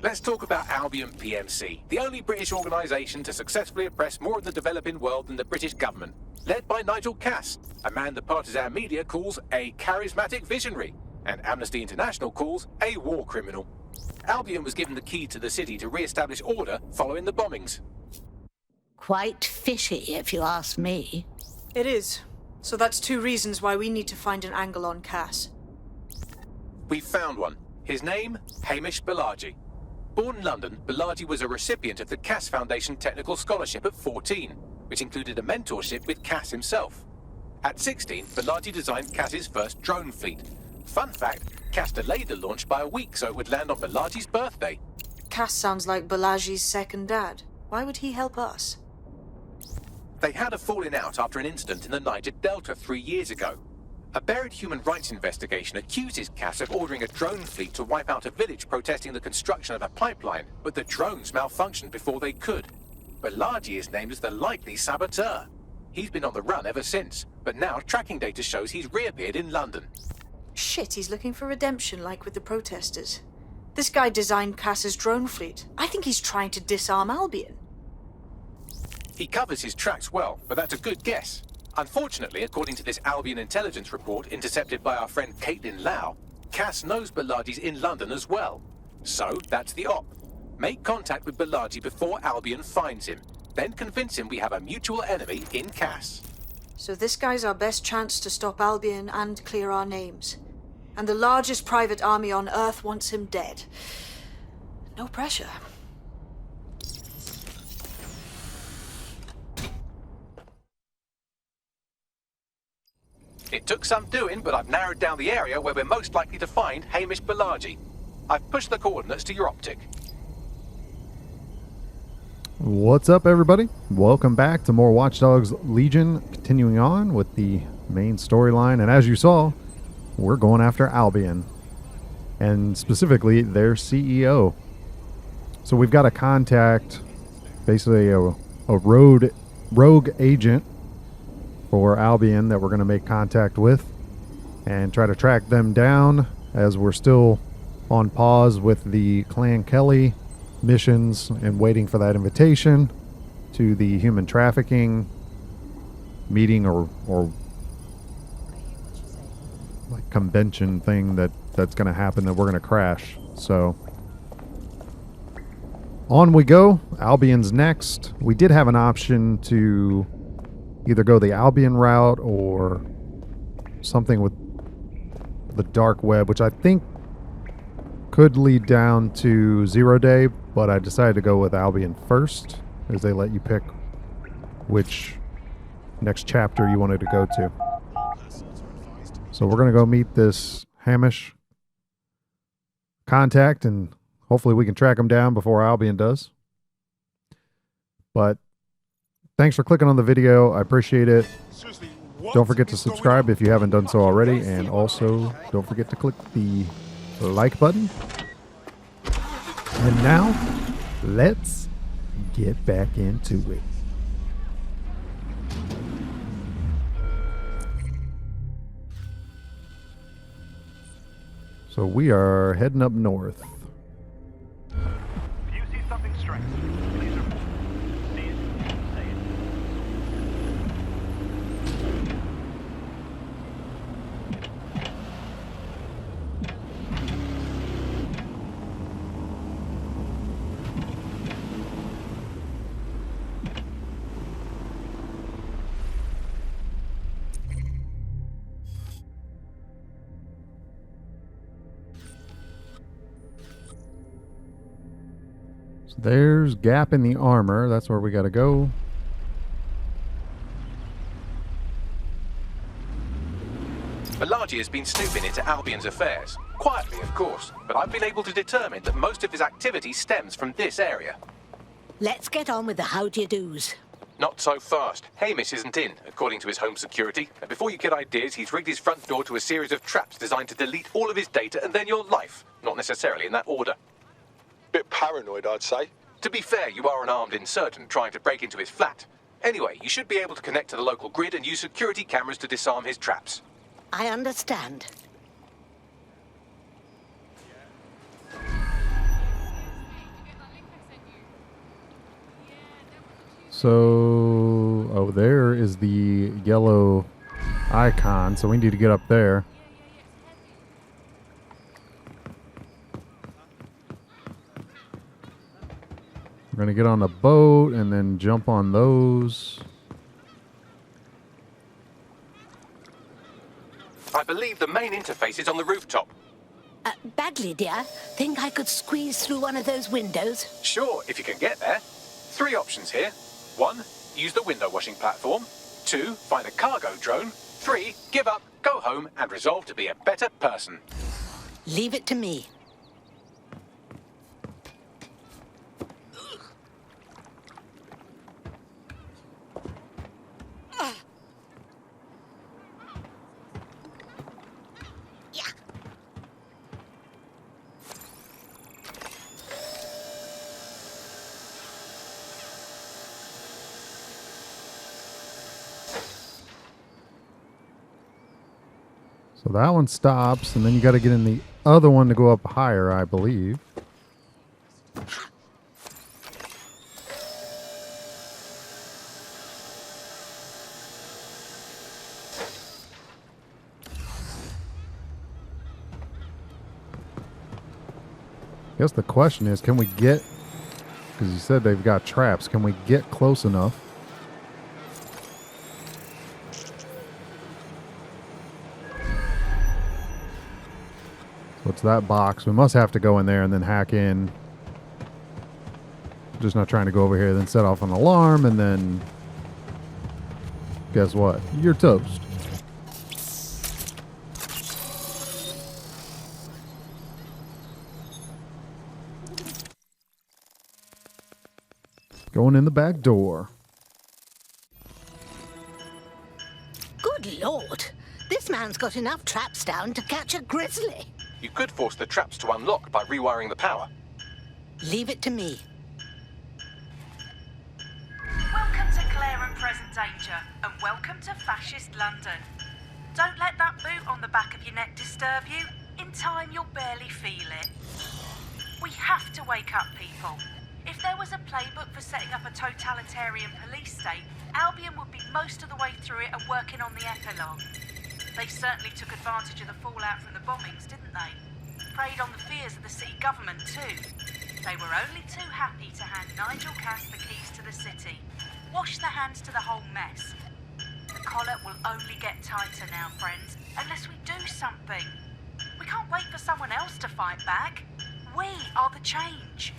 Let's talk about Albion PMC, the only British organisation to successfully oppress more of the developing world than the British government, led by Nigel Cass, a man the partisan media calls a charismatic visionary, and Amnesty International calls a war criminal. Albion was given the key to the city to re-establish order following the bombings. Quite fishy, if you ask me. It is. So that's 2 reasons why we need to find an angle on Cass. We've found one. His name, Hamish Balaji. Born in London, Balaji was a recipient of the Cass Foundation Technical Scholarship at 14, which included a mentorship with Cass himself. At 16, Balaji designed Cass's first drone fleet. Fun fact, Cass delayed the launch by a week so it would land on Balaji's birthday. Cass sounds like Balaji's second dad. Why would he help us? They had a falling out after an incident in the Niger Delta 3 years ago. A buried human rights investigation accuses Cass of ordering a drone fleet to wipe out a village protesting the construction of a pipeline, but the drones malfunctioned before they could. Balaji is named as the likely saboteur. He's been on the run ever since, but now tracking data shows he's reappeared in London. Shit, he's looking for redemption like with the protesters. This guy designed Cass's drone fleet. I think he's trying to disarm Albion. He covers his tracks well, but that's a good guess. Unfortunately, according to this Albion intelligence report intercepted by our friend Caitlin Lau, Cass knows Balaji's in London as well. So, that's the op. Make contact with Balaji before Albion finds him. Then convince him we have a mutual enemy in Cass. So this guy's our best chance to stop Albion and clear our names. And the largest private army on Earth wants him dead. No pressure. It took some doing, but I've narrowed down the area where we're most likely to find Hamish Balaji. I've pushed the coordinates to your optic. What's up, everybody? Welcome back to more Watch Dogs Legion, continuing on with the main storyline. And as you saw, we're going after Albion, and specifically their CEO. So we've got a contact, basically a rogue agent for Albion that we're going to make contact with and try to track them down, as we're still on pause with the Clan Kelly missions and waiting for that invitation to the human trafficking meeting or like convention thing that's going to happen, that we're going to crash. So on we go. Albion's next. We did have an option to either go the Albion route or something with the dark web, which I think could lead down to 0 Day, but I decided to go with Albion first, as they let you pick which next chapter you wanted to go to. So we're going to go meet this Hamish contact, and hopefully we can track him down before Albion does. But thanks for clicking on the video. I appreciate it. Don't forget to subscribe if you haven't done so already, and also don't forget to click the like button. And now, let's get back into it. So we are heading up north. If you see something strange, please report. See it, say it. So there's gap in the armor. That's where we got to go. Balaji has been snooping into Albion's affairs. Quietly, of course, but I've been able to determine that most of his activity stems from this area. Let's get on with the how-do-you-dos. Not so fast. Hamish isn't in, according to his home security. And before you get ideas, he's rigged his front door to a series of traps designed to delete all of his data and then your life. Not necessarily in that order. Bit paranoid, I'd say. To be fair, you are an armed insurgent trying to break into his flat. Anyway, you should be able to connect to the local grid and use security cameras to disarm his traps. I understand. So, oh, there is the yellow icon, so we need to get up there. We're going to get on the boat and then jump on those. I believe the main interface is on the rooftop. Bagley, dear, think I could squeeze through one of those windows? Sure, if you can get there. 3 options here. 1, use the window washing platform. 2, find a cargo drone. 3, give up, go home, and resolve to be a better person. Leave it to me. So that one stops, and then you got to get in the other one to go up higher, I believe. I guess the question is, can we get, because you said they've got traps, can we get close enough? What's that box? We must have to go in there and then hack in. Just not trying to go over here, then set off an alarm, and then guess what? You're toast. Going in the back door. Good Lord. This man's got enough traps down to catch a grizzly. You could force the traps to unlock by rewiring the power. Leave it to me. Welcome to Clare and Present Danger, and welcome to Fascist London. Don't let that boot on the back of your neck disturb you. In time, you'll barely feel it. We have to wake up, people. If there was a playbook for setting up a totalitarian police state, Albion would be most of the way through it and working on the epilogue. They certainly took advantage of the fallout from the bombings, didn't they? Preyed on the fears of the city government, too. They were only too happy to hand Nigel Cass the keys to the city. Wash their hands to the whole mess. The collar will only get tighter now, friends, unless we do something. We can't wait for someone else to fight back. We are the change.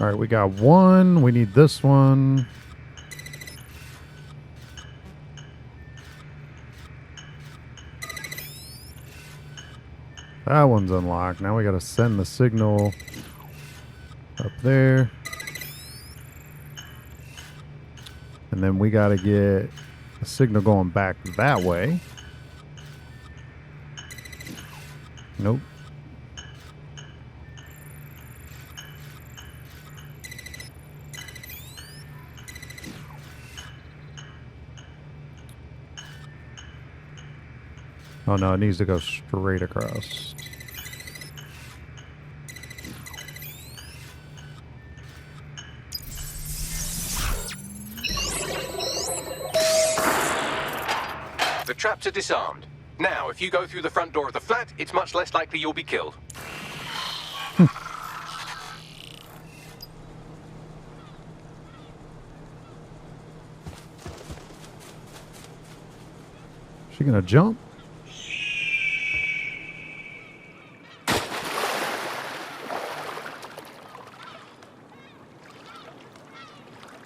All right, we got one. We need this one. That one's unlocked. Now we got to send the signal up there. And then we got to get a signal going back that way. Nope. Oh no, it needs to go straight across. The traps are disarmed. Now, if you go through the front door of the flat, it's much less likely you'll be killed. She gonna jump?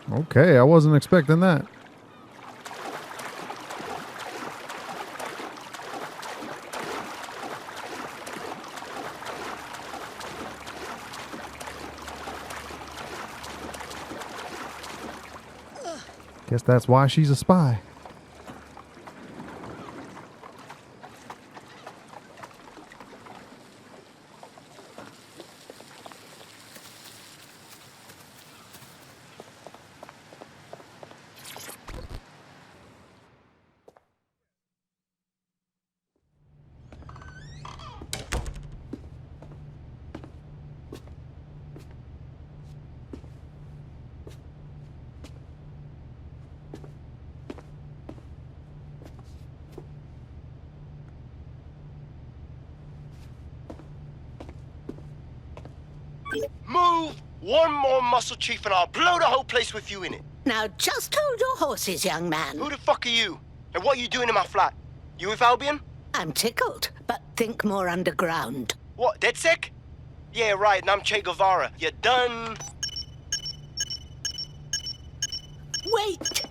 Okay, I wasn't expecting that. Guess that's why she's a spy. Move one more muscle, Chief, and I'll blow the whole place with you in it. Now just hold your horses, young man. Who the fuck are you? And what are you doing in my flat? You with Albion? I'm tickled, but think more underground. What, DedSec? Yeah, right, and I'm Che Guevara. You done? Wait!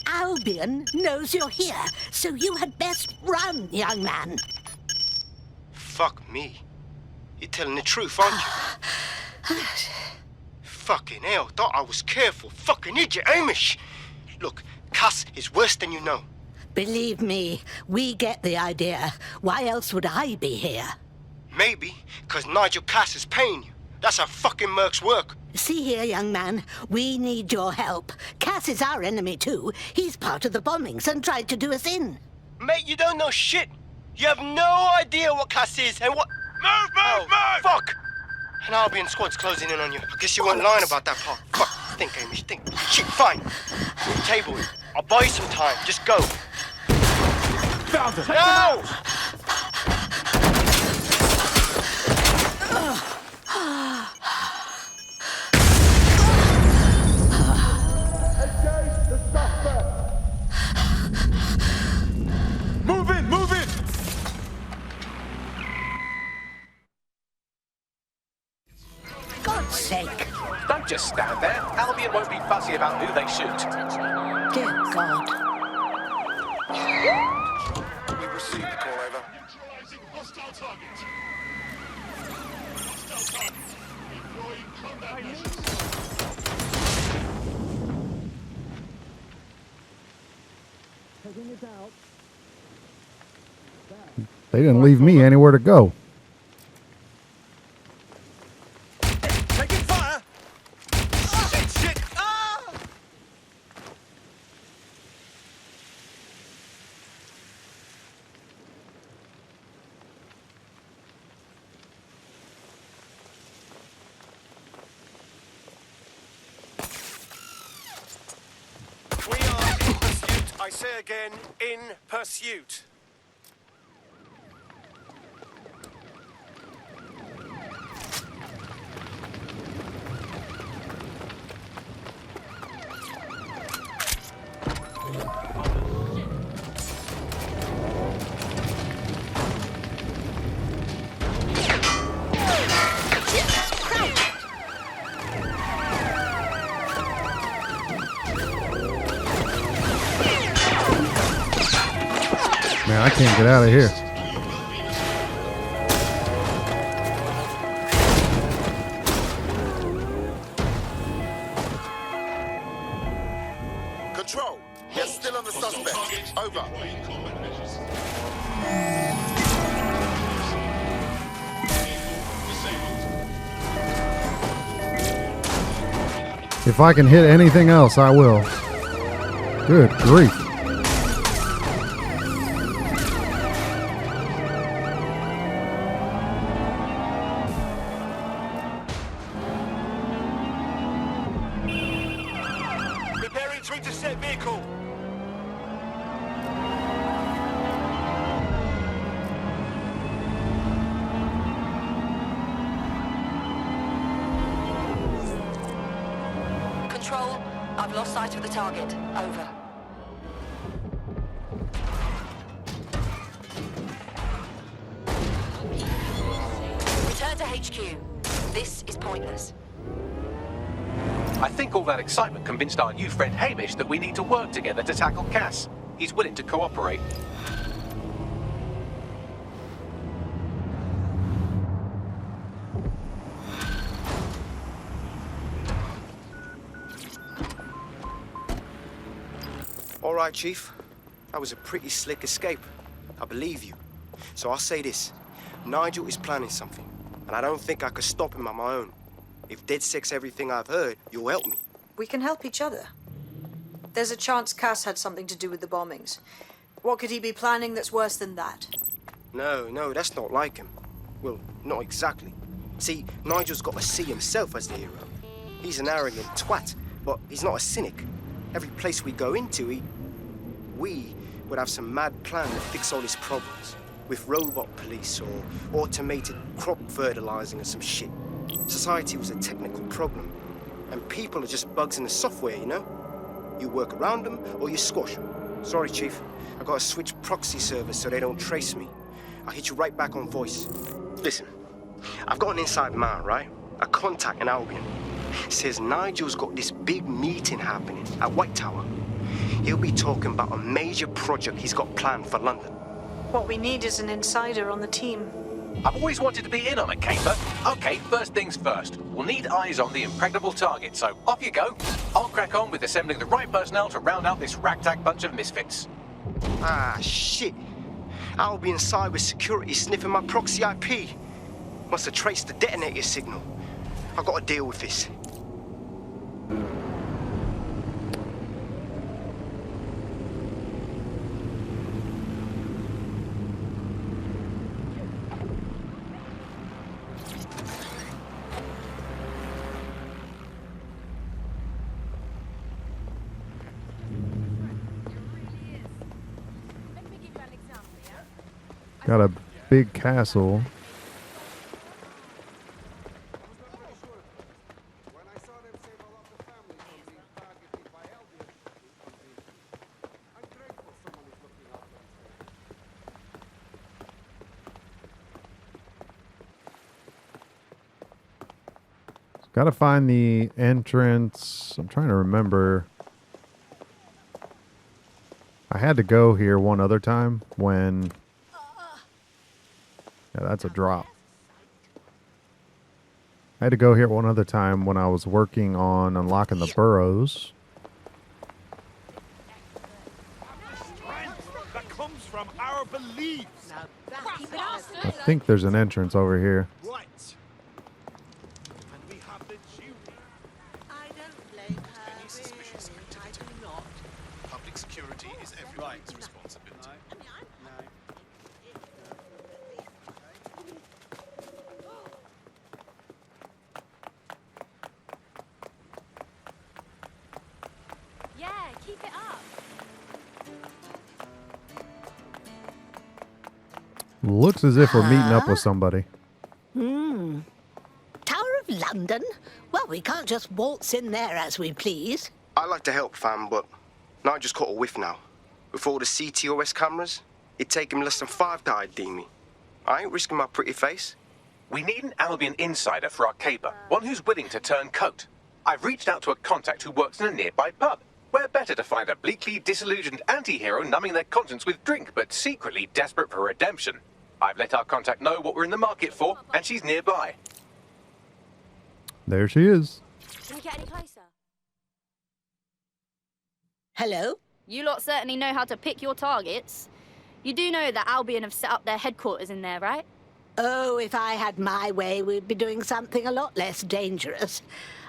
Albion knows you're here, so you had best run, young man. Fuck me. You're telling the truth, aren't you? Fucking hell, thought I was careful. Fucking idiot, Amish. Look, Cass is worse than you know. Believe me, we get the idea. Why else would I be here? Maybe, because Nigel Cass is paying you. That's how fucking mercs work. See here, young man, we need your help. Cass is our enemy too. He's part of the bombings and tried to do us in. Mate, you don't know shit. You have no idea what Cass is and what... Move! Fuck! An Albion squad's closing in on you. I guess you weren't lying about that part. Fuck. Think, Amish, think. Shit, fine. Table it. I'll buy you some time. Just go. Found it! No! Move in! God's sake. Don't just stand there. Albion won't be fussy about who they shoot. Dear God. We received the call, over. They didn't leave me anywhere to go. Taking fire! Shit! Ah! We are in pursuit. I say again, in pursuit. Man, I can't get out of here. Control, you're still on the suspect. Over. If I can hit anything else, I will. Good grief. Preparing to intercept vehicle. Control, I've lost sight of the target. Over. Return to HQ. This is pointless. I think all that excitement convinced our new friend Hamish that we need to work together to tackle Cass. He's willing to cooperate. All right, Chief. That was a pretty slick escape. I believe you. So I'll say this. Nigel is planning something, and I don't think I could stop him on my own. If DedSec's everything I've heard, you'll help me. We can help each other. There's a chance Cass had something to do with the bombings. What could he be planning that's worse than that? No, that's not like him. Well, not exactly. See, Nigel's got to see himself as the hero. He's an arrogant twat, but he's not a cynic. Every place we go into, we would have some mad plan to fix all his problems. With robot police or automated crop fertilizing or some shit. Society was a technical problem, and people are just bugs in the software, you know? You work around them, or you squash them. Sorry, Chief. I gotta switch proxy servers so they don't trace me. I'll hit you right back on voice. Listen, I've got an inside man, right? A contact in Albion. Says Nigel's got this big meeting happening at White Tower. He'll be talking about a major project he's got planned for London. What we need is an insider on the team. I've always wanted to be in on a caper. Okay, first things first. We'll need eyes on the impregnable target, so off you go. I'll crack on with assembling the right personnel to round out this ragtag bunch of misfits. Ah, shit. Albion cybersecurity sniffing my proxy IP. Must have traced the detonator signal. I've got to deal with this. Got a big castle. Got to find the entrance. I'm trying to remember. I had to go here one other time when... Yeah, that's a drop. I had to go here one other time when I was working on unlocking the burrows. That comes from our beliefs. I think there's an entrance over here. Right. And we have the duty. I don't blame her. Any suspicious activity? Public security is everyone's responsibility. Yeah, keep it up. Looks as if we're meeting up with somebody. Tower of London? Well, we can't just waltz in there as we please. I like to help, fam, but Nigel's caught a whiff now. With all the CTOS cameras, it'd take him less than 5 to ID me. I ain't risking my pretty face. We need an Albion insider for our caper, one who's willing to turn coat. I've reached out to a contact who works in a nearby pub. Where better to find a bleakly disillusioned anti-hero numbing their conscience with drink, but secretly desperate for redemption. I've let our contact know what we're in the market for, and she's nearby. There she is. Can we get any closer? Hello? You lot certainly know how to pick your targets. You do know that Albion have set up their headquarters in there, right? Oh, if I had my way, we'd be doing something a lot less dangerous.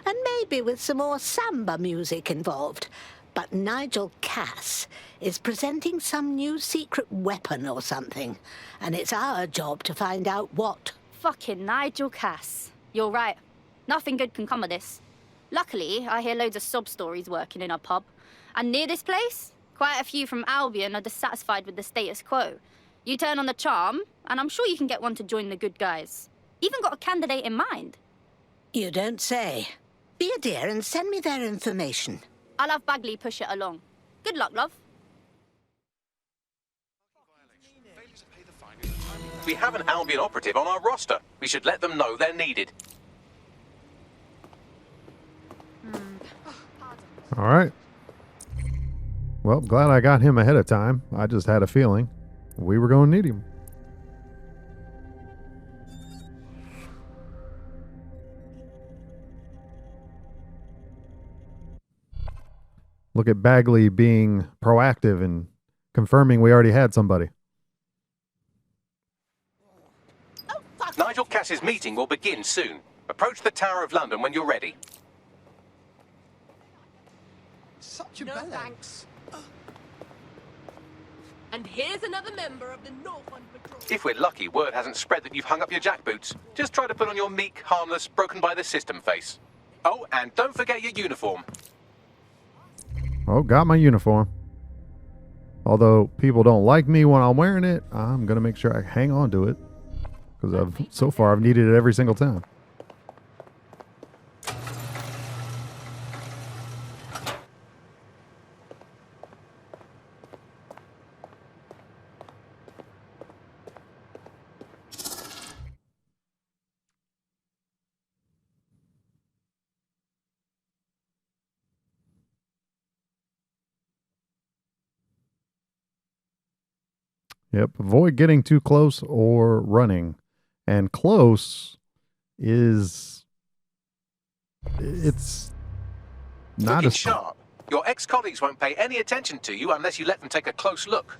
And maybe with some more samba music involved. But Nigel Cass is presenting some new secret weapon or something. And it's our job to find out what. Fucking Nigel Cass. You're right. Nothing good can come of this. Luckily, I hear loads of sob stories working in our pub. And near this place, quite a few from Albion are dissatisfied with the status quo. You turn on the charm, and I'm sure you can get one to join the good guys. Even got a candidate in mind. You don't say. Be a dear and send me their information. I'll have Bagley push it along. Good luck, love. We have an Albion operative on our roster. We should let them know they're needed. All right. Well, glad I got him ahead of time. I just had a feeling we were going to need him. Look at Bagley being proactive and confirming we already had somebody. Nigel Cass's meeting will begin soon. Approach the Tower of London when you're ready. Such a no thanks. And here's another member of the Northern Patrol. If we're lucky, word hasn't spread that you've hung up your jackboots. Just try to put on your meek, harmless, broken by the system face. Oh, and don't forget your uniform. Oh, got my uniform. Although people don't like me when I'm wearing it, I'm going to make sure I hang on to it. Because so far I've needed it every single time. Yep. Avoid getting too close or running. And close is... It's not Looking as... sharp. Your ex-colleagues won't pay any attention to you unless you let them take a close look.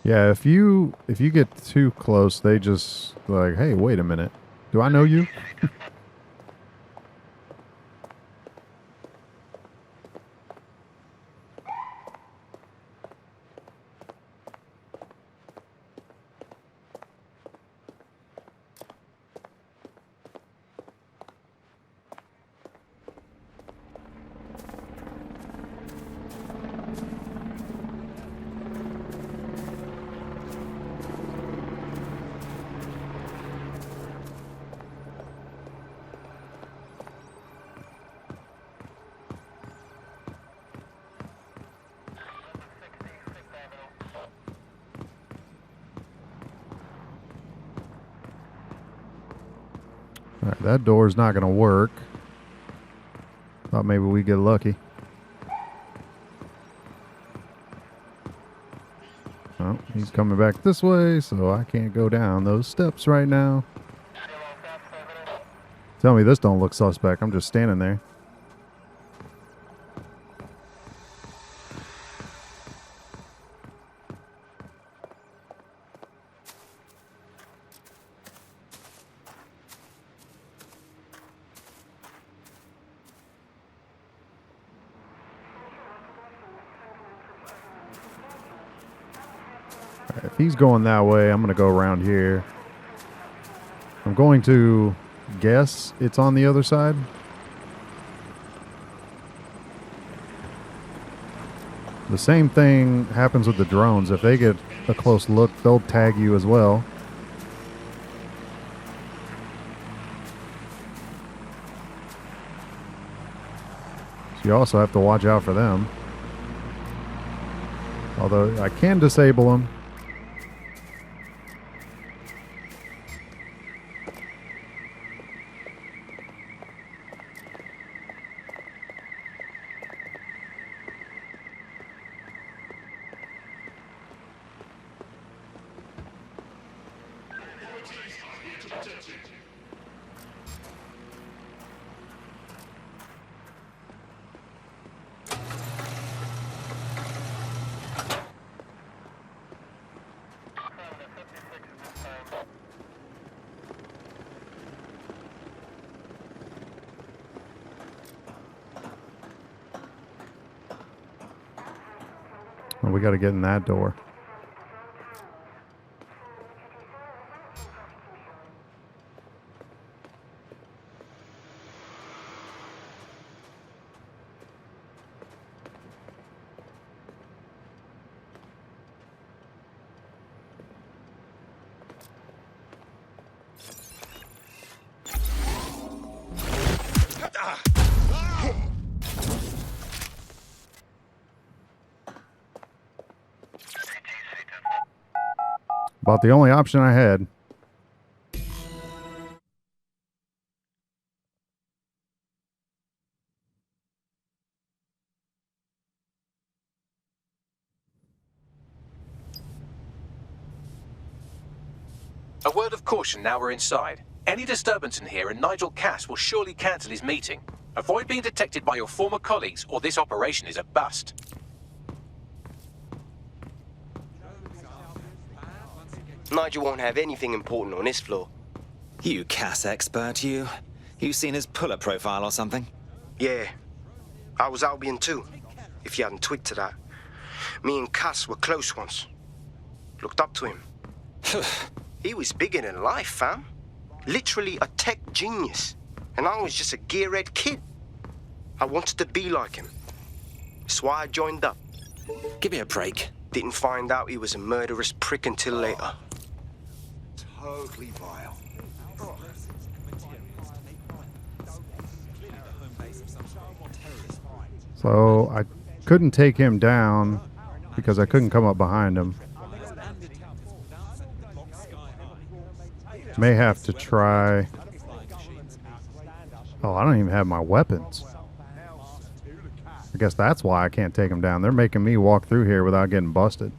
Yeah, if you get too close, they just like, hey, wait a minute. Do I know you? All right, that door's not going to work. Thought maybe we get lucky. Oh, he's coming back this way, so I can't go down those steps right now. Tell me this don't look suspect. I'm just standing there. If he's going that way, I'm going to go around here. I'm going to guess it's on the other side. The same thing happens with the drones. If they get a close look, they'll tag you as well. So you also have to watch out for them. Although I can disable them. Well, we got to get in that door. About the only option I had. A word of caution now we're inside. Any disturbance in here and Nigel Cass will surely cancel his meeting. Avoid being detected by your former colleagues or this operation is a bust. Nigel won't have anything important on this floor. You Cass expert, you. You seen his pull-up profile or something? Yeah. I was Albion too, if you hadn't twigged to that. Me and Cass were close once. Looked up to him. He was bigger than life, fam. Literally a tech genius. And I was just a gearhead kid. I wanted to be like him. That's why I joined up. Give me a break. Didn't find out he was a murderous prick until later. Totally vile. So I couldn't take him down because I couldn't come up behind him. May have to try. Oh, I don't even have my weapons. I guess that's why I can't take him down. They're making me walk through here without getting busted.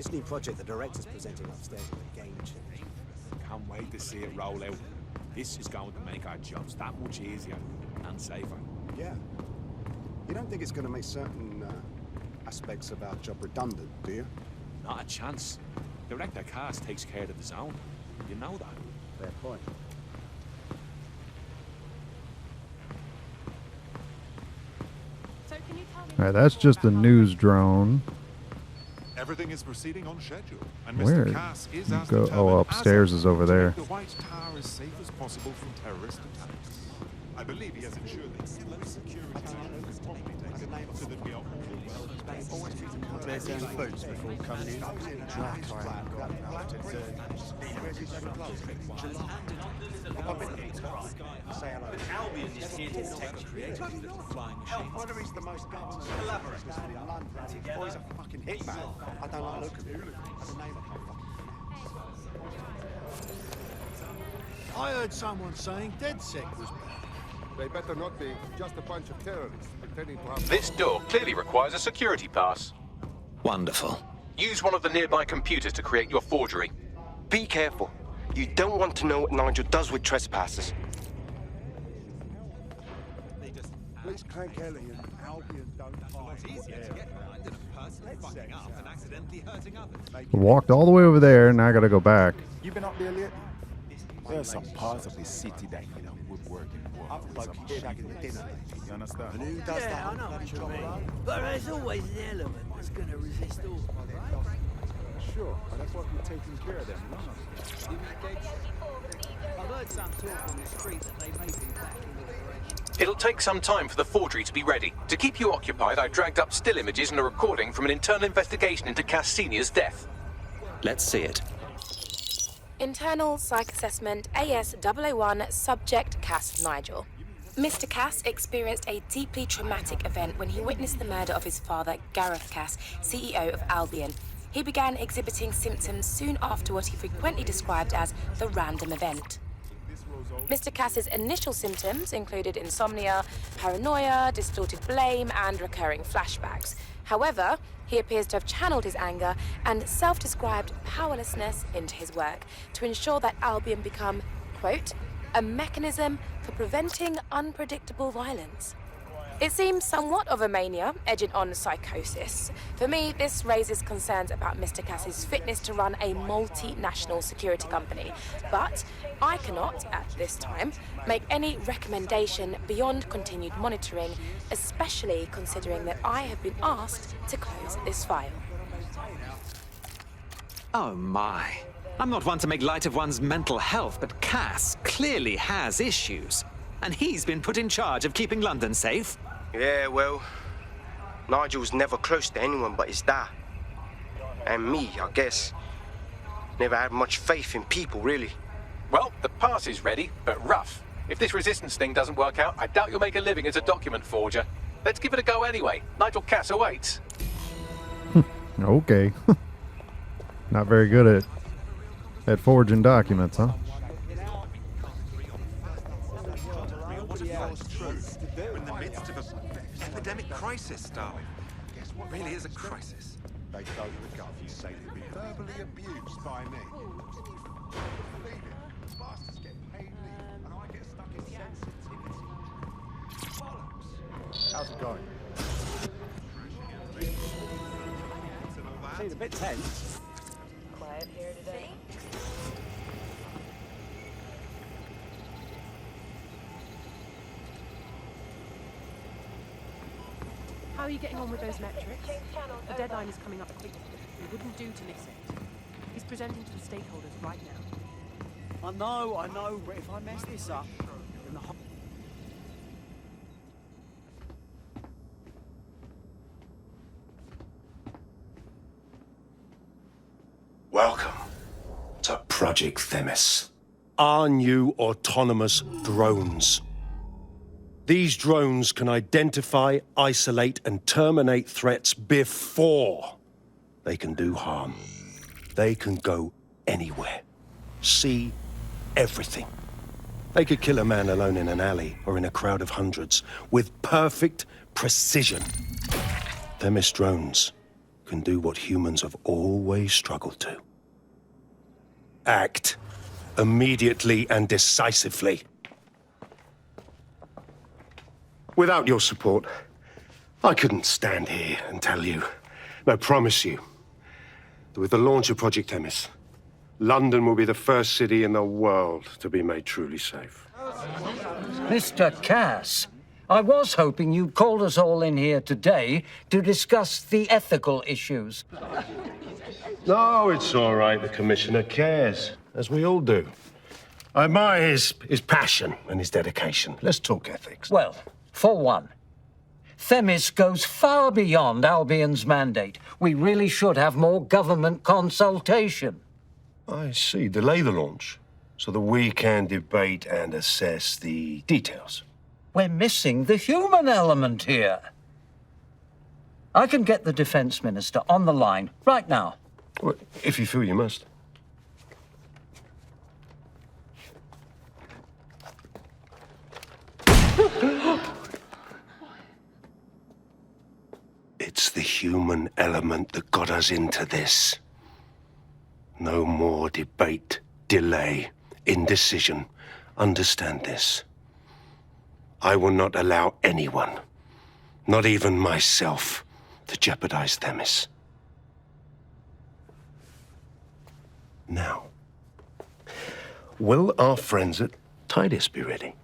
This new project the director's presenting upstairs is a game changer. Can't wait to see it roll out. This is going to make our jobs that much easier and safer. Yeah. You don't think it's going to make certain aspects of our job redundant, do you? Not a chance. Director Cast takes care of the zone. You know that. Fair point. So can you tell me? All right, that's just a news drone. Everything is proceeding on schedule, and Where? Mr. Cass is as Go. determined Oh, as upstairs ever is over to there. make the White Tower as safe as possible from terrorist attacks. I believe he has ensured that similar security is properly taken so that we are all well. There's these boots before coming in. Albion is here to protect the creators of the flying machines. Whether he's the most government collaborators in London. Or he's a fucking hitman. I don't like looking at him. That's a name I can't fucking I heard someone saying DedSec was back. They better not be. Just a bunch of terrorists pretending to have... This door clearly requires a security pass. Wonderful. Use one of the nearby computers to create your forgery. Be careful. You don't want to know what Nigel does with trespassers. Police Clank Ellie and Albion don't hide. It's easier to get behind than a person fucking up and accidentally hurting others. Walked all the way over there, and now I gotta go back. You been up there lately? There's some parts of this city that need a woodworking work. Up like shagging the dinner. You understand? And who does that? I know what you mean. But there's always an element that's going to resist all, right? Sure, and that's what we're taking care of them. I've heard some talk on the street that they may be back in the direction. It'll take some time for the forgery to be ready. To keep you occupied, I dragged up still images and a recording from an internal investigation into Cass Sr.'s death. Let's see it. Internal Psych Assessment AS001 Subject Cass Nigel. Mr. Cass experienced a deeply traumatic event when he witnessed the murder of his father, Gareth Cass, CEO of Albion. He began exhibiting symptoms soon after what he frequently described as the random event. Mr. Cass's initial symptoms included insomnia, paranoia, distorted blame, and recurring flashbacks. However, he appears to have channeled his anger and self-described powerlessness into his work to ensure that Albion become, quote, a mechanism for preventing unpredictable violence. It seems somewhat of a mania, edging on psychosis. For me, this raises concerns about Mr. Cass's fitness to run a multinational security company. But I cannot, at this time, make any recommendation beyond continued monitoring, especially considering that I have been asked to close this file. Oh my. I'm not one to make light of one's mental health, but Cass clearly has issues. And he's been put in charge of keeping London safe. Yeah, well, Nigel's never close to anyone but his dad. And me, I guess. Never had much faith in people, really. Well, the pass is ready, but rough. If this resistance thing doesn't work out, I doubt you'll make a living as a document forger. Let's give it a go anyway. Nigel Cass awaits. Okay. Not very good at forging documents, huh? We're in the midst of an epidemic crisis, darling. It really is a crisis. They go to the gut if you say they've been verbally abused by me. Believe it. Bastards get paid leave, and I get stuck in sensitivity. Bollocks. How's it going? Seems a bit tense. Quiet here today. How are you getting on with those metrics? The deadline is coming up quickly. We wouldn't do to miss it. He's presenting to the stakeholders right now. I know, but if I mess this up, then the whole... Welcome to Project Themis. Our new autonomous drones. These drones can identify, isolate, and terminate threats before they can do harm. They can go anywhere, see everything. They could kill a man alone in an alley or in a crowd of hundreds with perfect precision. Themis drones can do what humans have always struggled to. Act immediately and decisively. Without your support, I couldn't stand here and tell you, no, promise you, that with the launch of Project Themis, London will be the first city in the world to be made truly safe. Mr. Cass, I was hoping you'd called us all in here today to discuss the ethical issues. No, it's all right. The Commissioner cares, as we all do. I admire his passion and his dedication. Let's talk ethics. Well, for one, Themis goes far beyond Albion's mandate. We really should have more government consultation. I see. Delay the launch so that we can debate and assess the details. We're missing the human element here. I can get the Defense Minister on the line right now. Well, if you feel you must. It's the human element that got us into this. No more debate, delay, indecision. Understand this. I will not allow anyone, not even myself, to jeopardize Themis. Now, will our friends at Tidus be ready?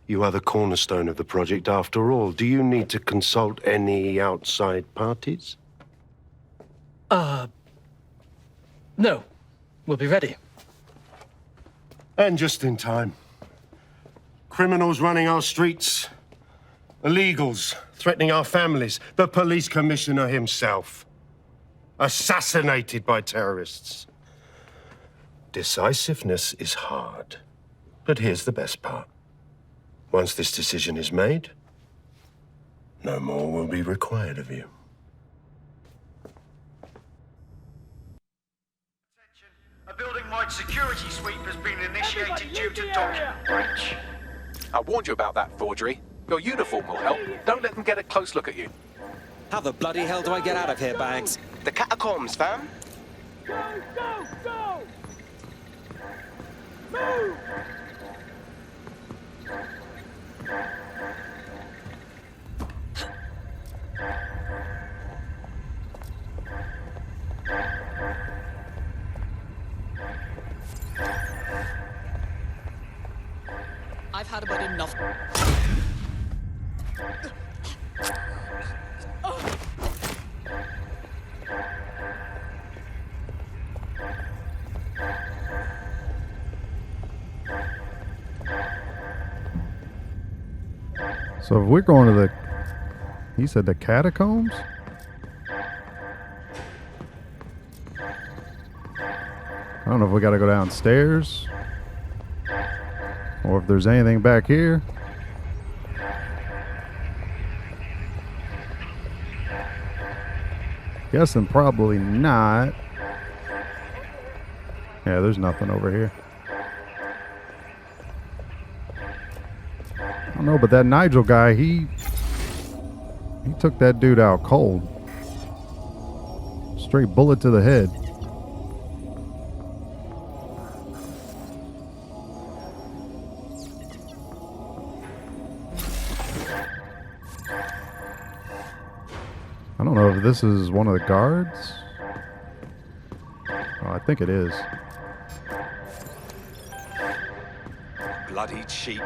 You are the cornerstone of the project after all. Do you need to consult any outside parties? No. We'll be ready. And just in time. Criminals running our streets. Illegals threatening our families. The police commissioner himself. Assassinated by terrorists. Decisiveness is hard. But here's the best part. Once this decision is made, no more will be required of you. A building-wide security sweep has been initiated due to document breach. I warned you about that forgery. Your uniform will help. Don't let them get a close look at you. How the bloody hell do I get out of here, Bags? The catacombs, fam. Go! Move! I've had about enough. So if we're going to the... He said the catacombs? I don't know if we got to go downstairs. Or if there's anything back here. Guessing probably not. Yeah, there's nothing over here. I don't know, but that Nigel guy, he took that dude out cold. Straight bullet to the head. I don't know if this is one of the guards. Oh, I think it is. Bloody cheap.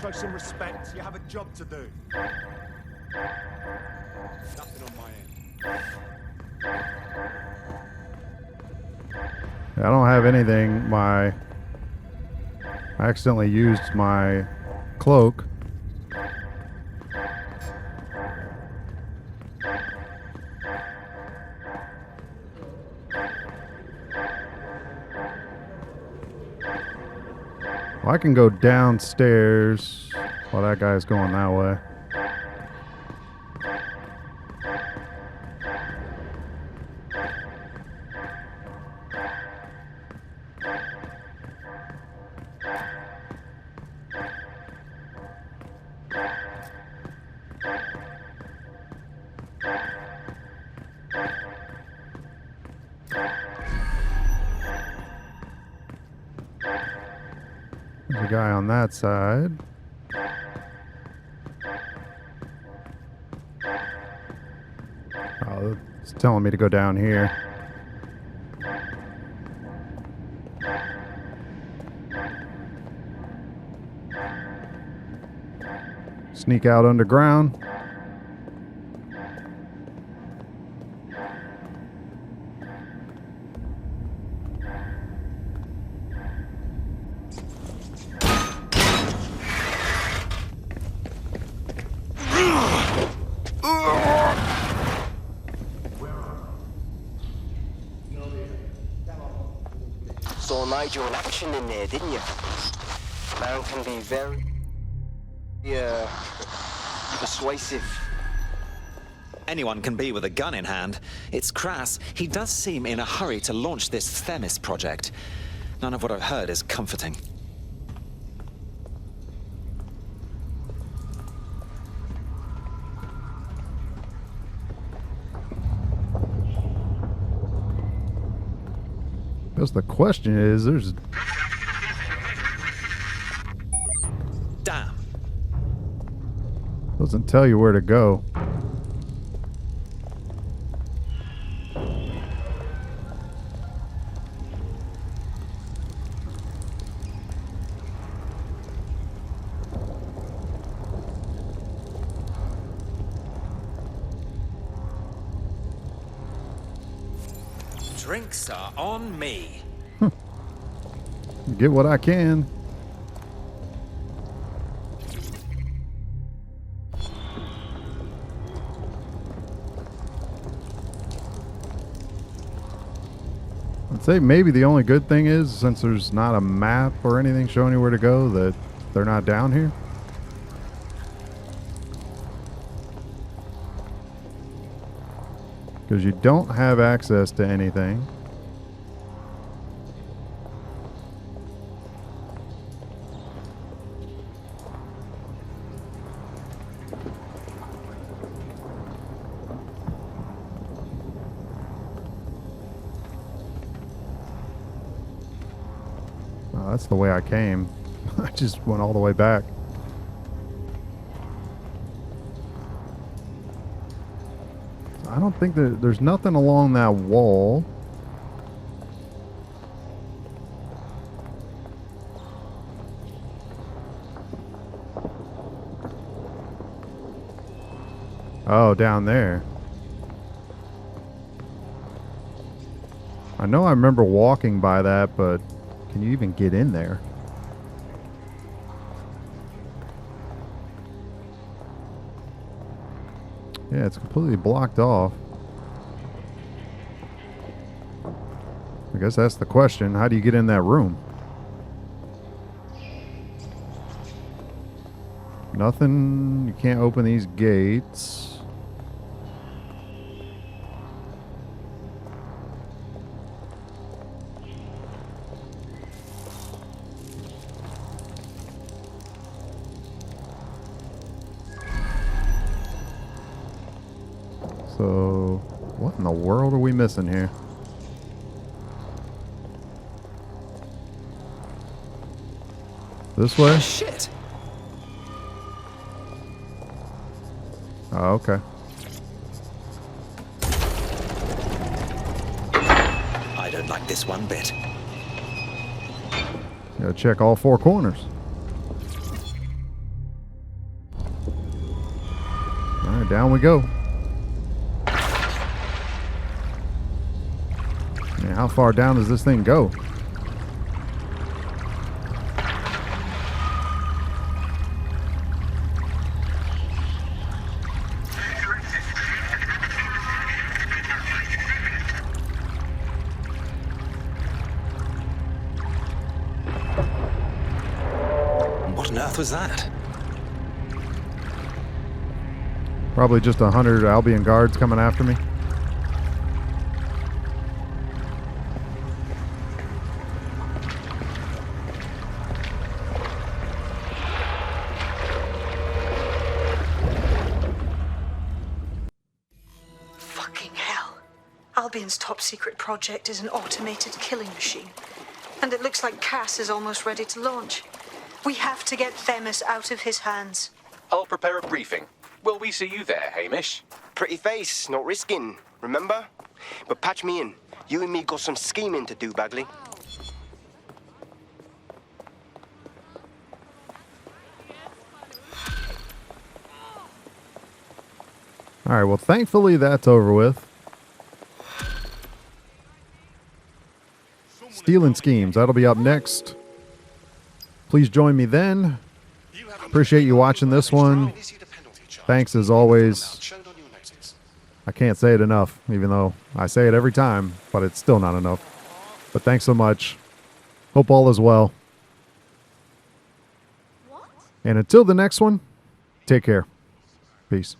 Show some respect. You have a job to do. Nothing on my end. I don't have anything. I accidentally used my cloak. Well, I can go downstairs while that guy's going that way. There's a guy on that side. Oh, it's telling me to go down here. Sneak out underground. Saw Nigel in action in there, didn't you? Man can be very, persuasive. Anyone can be with a gun in hand. It's crass. He does seem in a hurry to launch this Themis project. None of what I've heard is comforting. Because the question is, there's... Damn. Doesn't tell you where to go. Drinks are on me. Get what I can. I'd say maybe the only good thing is, since there's not a map or anything showing you where to go, that they're not down here. Because you don't have access to anything. Oh, that's the way I came. I just went all the way back. I don't think there's nothing along that wall. Oh, down there. I know I remember walking by that, but can you even get in there? Yeah, it's completely blocked off. I guess that's the question. How do you get in that room? Nothing. You can't open these gates. So, what in the world are we missing here? This way? Shit. Oh, okay. I don't like this one bit. Gotta check all four corners. Alright, down we go. Man, how far down does this thing go? What on earth was that? Probably just 100 Albion guards coming after me. Albion's top secret project is an automated killing machine. And it looks like Cass is almost ready to launch. We have to get Themis out of his hands. I'll prepare a briefing. Will we see you there, Hamish? Pretty face, not risking, remember? But patch me in. You and me got some scheming to do, Bagley. All right, well, thankfully that's over with. Stealing Schemes, that'll be up next. Please join me then. Appreciate you watching this one. Thanks as always. I can't say it enough, even though I say it every time, but it's still not enough. But thanks so much. Hope all is well. And until the next one, take care. Peace.